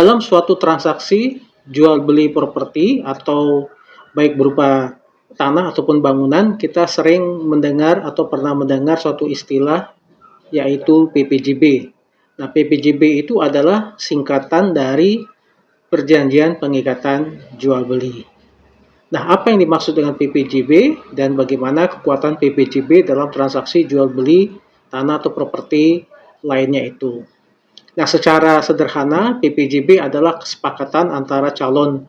Dalam suatu transaksi jual beli properti atau baik berupa tanah ataupun bangunan, kita sering mendengar atau pernah mendengar suatu istilah yaitu PPJB. Nah, PPJB itu adalah singkatan dari Perjanjian Pengikatan Jual Beli. Nah, apa yang dimaksud dengan PPJB dan bagaimana kekuatan PPJB dalam transaksi jual beli tanah atau properti lainnya itu? Nah, secara sederhana, PPJB adalah kesepakatan antara calon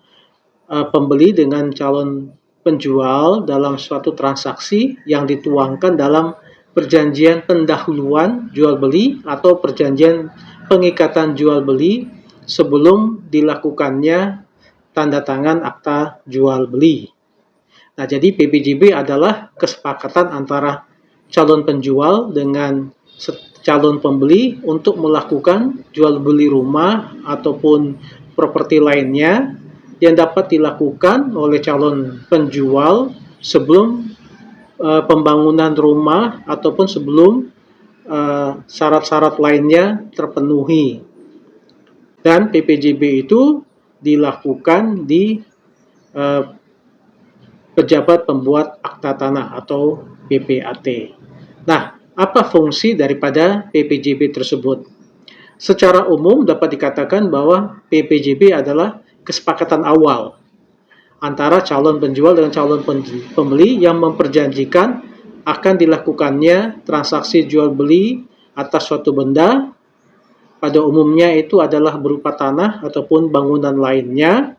pembeli dengan calon penjual dalam suatu transaksi yang dituangkan dalam perjanjian pendahuluan jual beli atau perjanjian pengikatan jual beli sebelum dilakukannya tanda tangan akta jual beli. Nah, jadi PPJB adalah kesepakatan antara calon penjual dengan calon pembeli untuk melakukan jual beli rumah ataupun properti lainnya yang dapat dilakukan oleh calon penjual sebelum pembangunan rumah ataupun sebelum syarat-syarat lainnya terpenuhi. Dan PPJB itu dilakukan di pejabat pembuat akta tanah atau PPAT. Nah, apa fungsi daripada PPJB tersebut? Secara umum dapat dikatakan bahwa PPJB adalah kesepakatan awal antara calon penjual dengan calon pembeli yang memperjanjikan akan dilakukannya transaksi jual beli atas suatu benda, pada umumnya itu adalah berupa tanah ataupun bangunan lainnya,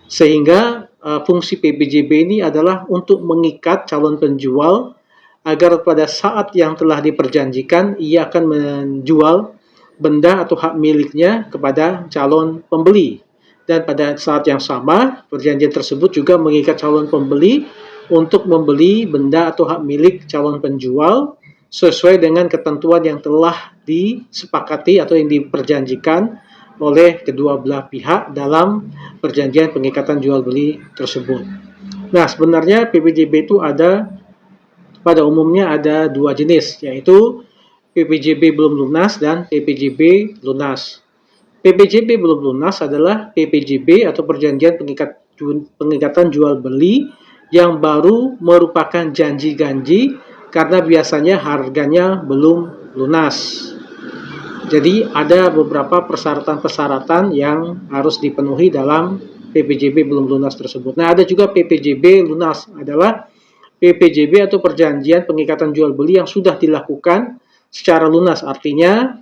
sehingga fungsi PPJB ini adalah untuk mengikat calon penjual agar pada saat yang telah diperjanjikan ia akan menjual benda atau hak miliknya kepada calon pembeli. Dan pada saat yang sama, perjanjian tersebut juga mengikat calon pembeli untuk membeli benda atau hak milik calon penjual sesuai dengan ketentuan yang telah disepakati atau yang diperjanjikan oleh kedua belah pihak dalam perjanjian pengikatan jual beli tersebut. Nah, sebenarnya PPJB itu pada umumnya ada dua jenis, yaitu PPJB belum lunas dan PPJB lunas. PPJB belum lunas adalah PPJB atau Perjanjian Pengikatan Jual Beli yang baru merupakan janji-janji karena biasanya harganya belum lunas. Jadi ada beberapa persyaratan-persyaratan yang harus dipenuhi dalam PPJB belum lunas tersebut. Nah, ada juga PPJB lunas, adalah PPJB atau Perjanjian Pengikatan Jual Beli yang sudah dilakukan secara lunas, artinya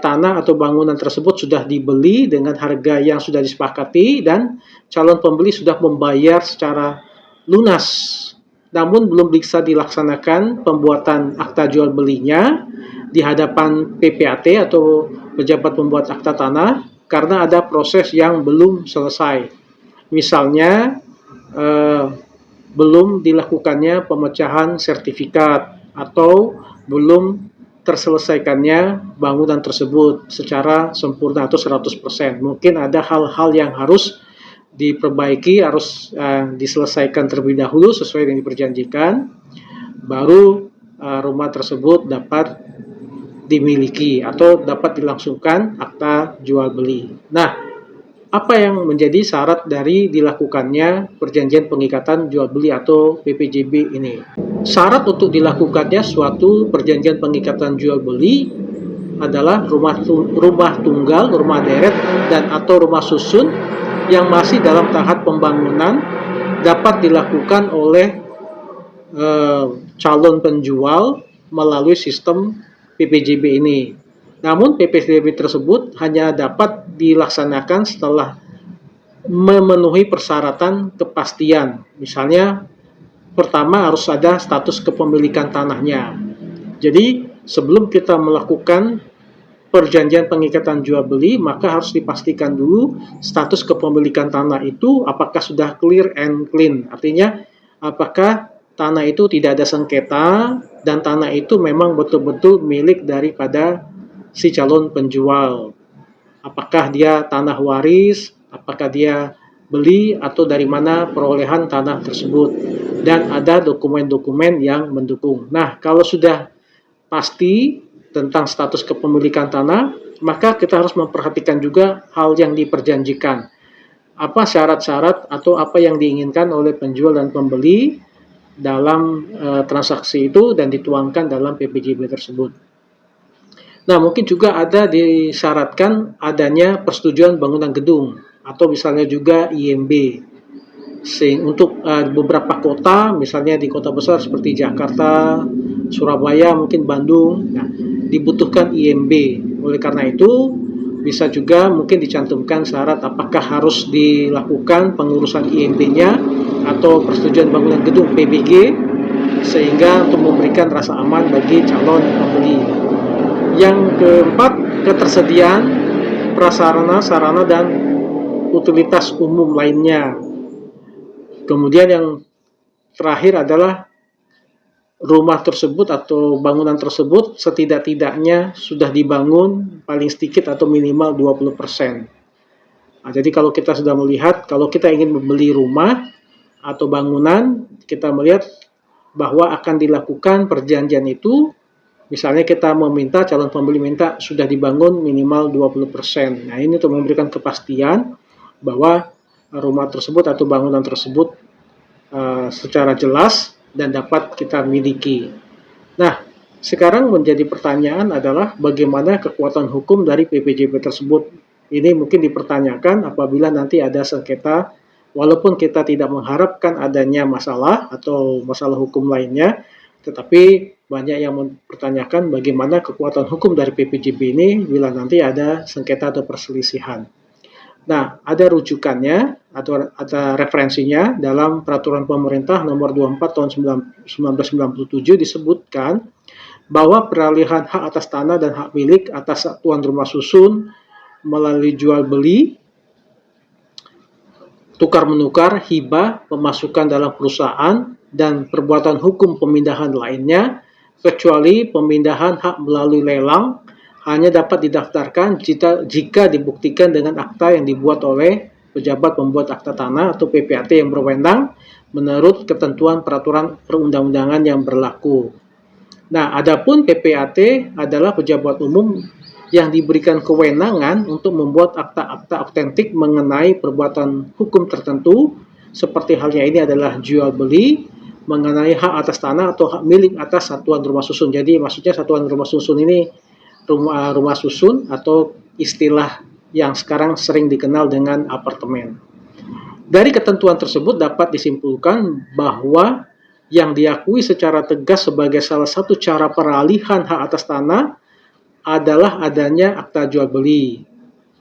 tanah atau bangunan tersebut sudah dibeli dengan harga yang sudah disepakati dan calon pembeli sudah membayar secara lunas. Namun belum bisa dilaksanakan pembuatan akta jual belinya di hadapan PPAT atau pejabat pembuat akta tanah karena ada proses yang belum selesai. Misalnya belum dilakukannya pemecahan sertifikat atau belum terselesaikannya bangunan tersebut secara sempurna atau 100%. Mungkin ada hal-hal yang harus diperbaiki, harus diselesaikan terlebih dahulu sesuai yang diperjanjikan, baru rumah tersebut dapat dimiliki atau dapat dilangsungkan akta jual beli. Nah, apa yang menjadi syarat dari dilakukannya perjanjian pengikatan jual beli atau PPJB ini? Syarat untuk dilakukannya suatu perjanjian pengikatan jual beli adalah rumah tunggal, rumah deret, dan atau rumah susun yang masih dalam tahap pembangunan dapat dilakukan oleh calon penjual melalui sistem PPJB ini. Namun PPJB tersebut hanya dapat dilaksanakan setelah memenuhi persyaratan kepastian. Misalnya, pertama harus ada status kepemilikan tanahnya. Jadi sebelum kita melakukan perjanjian pengikatan jual beli, maka harus dipastikan dulu status kepemilikan tanah itu apakah sudah clear and clean. Artinya apakah tanah itu tidak ada sengketa dan tanah itu memang betul-betul milik daripada si calon penjual. Apakah dia tanah waris, apakah dia beli atau dari mana perolehan tanah tersebut, dan ada dokumen-dokumen yang mendukung. Nah, kalau sudah pasti tentang status kepemilikan tanah, maka kita harus memperhatikan juga hal yang diperjanjikan. Apa syarat-syarat atau apa yang diinginkan oleh penjual dan pembeli dalam transaksi itu dan dituangkan dalam PPJB tersebut. Nah, mungkin juga ada disyaratkan adanya persetujuan bangunan gedung atau misalnya juga IMB. Untuk beberapa kota, misalnya di kota besar seperti Jakarta, Surabaya, mungkin Bandung, nah, dibutuhkan IMB. Oleh karena itu, bisa juga mungkin dicantumkan syarat apakah harus dilakukan pengurusan IMB-nya atau persetujuan bangunan gedung PBG, sehingga untuk memberikan rasa aman bagi calon pembeli. Yang keempat, ketersediaan prasarana, sarana, dan utilitas umum lainnya. Kemudian yang terakhir adalah rumah tersebut atau bangunan tersebut setidak-tidaknya sudah dibangun paling sedikit atau minimal 20%. Nah, jadi kalau kita sudah melihat, kalau kita ingin membeli rumah atau bangunan, kita melihat bahwa akan dilakukan perjanjian itu, misalnya kita meminta, calon pembeli minta sudah dibangun minimal 20%. Nah, ini untuk memberikan kepastian bahwa rumah tersebut atau bangunan tersebut secara jelas dan dapat kita miliki. Nah, sekarang menjadi pertanyaan adalah bagaimana kekuatan hukum dari PPJB tersebut. Ini mungkin dipertanyakan apabila nanti ada sengketa, walaupun kita tidak mengharapkan adanya masalah atau masalah hukum lainnya, tetapi banyak yang mempertanyakan bagaimana kekuatan hukum dari PPJB ini bila nanti ada sengketa atau perselisihan. Nah, ada rujukannya atau ada referensinya dalam Peraturan Pemerintah Nomor 24 Tahun 1997 disebutkan bahwa peralihan hak atas tanah dan hak milik atas satuan rumah susun melalui jual beli, tukar menukar, hibah, pemasukan dalam perusahaan, dan perbuatan hukum pemindahan lainnya, kecuali pemindahan hak melalui lelang, hanya dapat didaftarkan jika dibuktikan dengan akta yang dibuat oleh pejabat pembuat akta tanah atau PPAT yang berwenang menurut ketentuan peraturan perundang-undangan yang berlaku. Nah, adapun PPAT adalah pejabat umum yang diberikan kewenangan untuk membuat akta-akta autentik mengenai perbuatan hukum tertentu, seperti halnya ini adalah jual beli, mengenai hak atas tanah atau hak milik atas satuan rumah susun. Jadi maksudnya satuan rumah susun ini rumah susun atau istilah yang sekarang sering dikenal dengan apartemen. Dari ketentuan tersebut dapat disimpulkan bahwa yang diakui secara tegas sebagai salah satu cara peralihan hak atas tanah adalah adanya akta jual beli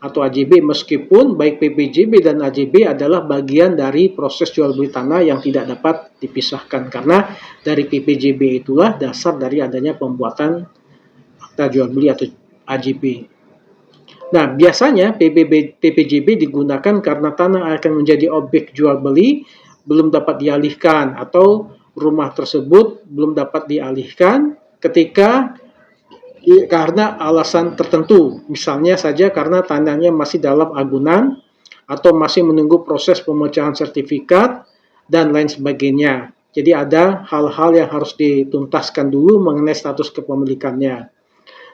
atau AJB, meskipun baik PPJB dan AJB adalah bagian dari proses jual beli tanah yang tidak dapat dipisahkan, karena dari PPJB itulah dasar dari adanya pembuatan akta jual beli atau AJB. Nah, biasanya PPJB digunakan karena tanah akan menjadi objek jual beli belum dapat dialihkan atau rumah tersebut belum dapat dialihkan karena alasan tertentu, misalnya saja karena tanahnya masih dalam agunan atau masih menunggu proses pemecahan sertifikat dan lain sebagainya. Jadi ada hal-hal yang harus dituntaskan dulu mengenai status kepemilikannya.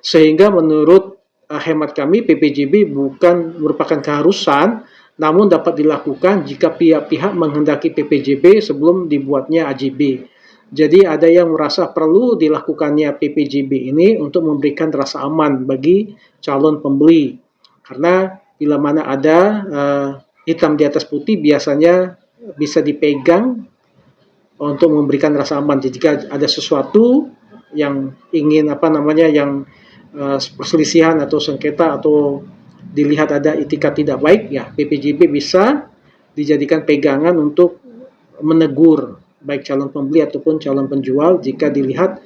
Sehingga menurut hemat kami, PPJB bukan merupakan keharusan, namun dapat dilakukan jika pihak-pihak menghendaki PPJB sebelum dibuatnya AJB. Jadi ada yang merasa perlu dilakukannya PPJB ini untuk memberikan rasa aman bagi calon pembeli. Karena bila mana ada hitam di atas putih, biasanya bisa dipegang untuk memberikan rasa aman. Jadi jika ada sesuatu yang ingin yang perselisihan atau sengketa atau dilihat ada itikat tidak baik, ya PPJB bisa dijadikan pegangan untuk menegur baik calon pembeli ataupun calon penjual jika dilihat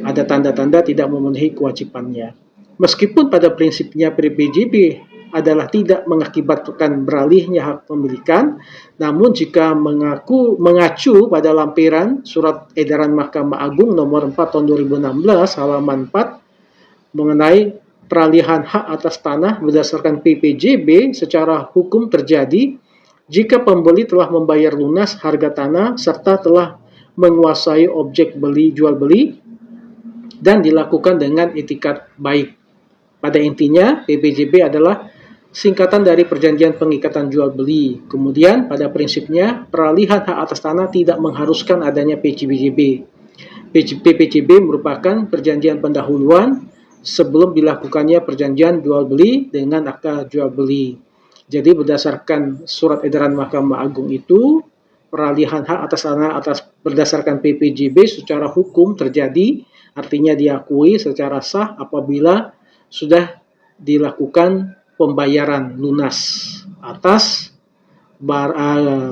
ada tanda-tanda tidak memenuhi kewajibannya. Meskipun pada prinsipnya PPJB adalah tidak mengakibatkan beralihnya hak pemilikan, namun jika mengacu pada lampiran Surat Edaran Mahkamah Agung Nomor 4 Tahun 2016 halaman 4 mengenai peralihan hak atas tanah berdasarkan PPJB secara hukum terjadi jika pembeli telah membayar lunas harga tanah serta telah menguasai objek jual beli dan dilakukan dengan itikat baik Pada intinya, PPJB adalah singkatan dari Perjanjian Pengikatan Jual Beli. Kemudian, pada prinsipnya, peralihan hak atas tanah tidak mengharuskan adanya PPJB. PPJB merupakan perjanjian pendahuluan sebelum dilakukannya perjanjian jual beli dengan akta jual beli. Jadi berdasarkan surat edaran Mahkamah Agung itu, peralihan hak atas tanah berdasarkan PPJB secara hukum terjadi, artinya diakui secara sah apabila sudah dilakukan pembayaran lunas atas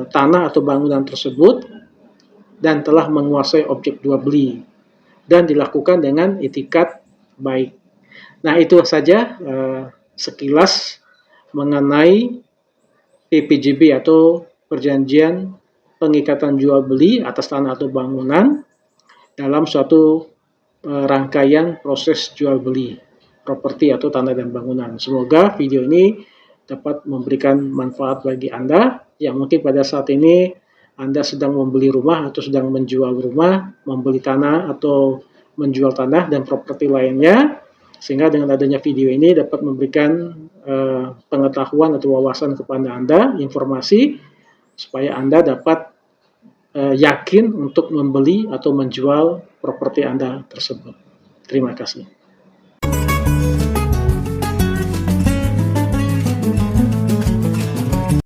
tanah atau bangunan tersebut dan telah menguasai objek jual beli dan dilakukan dengan itikat baik. Nah, itu saja sekilas mengenai PPJB atau Perjanjian Pengikatan Jual Beli atas tanah atau bangunan dalam suatu rangkaian proses jual beli properti atau tanah dan bangunan. Semoga video ini dapat memberikan manfaat bagi Anda yang mungkin pada saat ini Anda sedang membeli rumah atau sedang menjual rumah, membeli tanah atau menjual tanah dan properti lainnya, sehingga dengan adanya video ini dapat memberikan pengetahuan atau wawasan kepada Anda, informasi, supaya Anda dapat yakin untuk membeli atau menjual properti Anda tersebut. Terima kasih.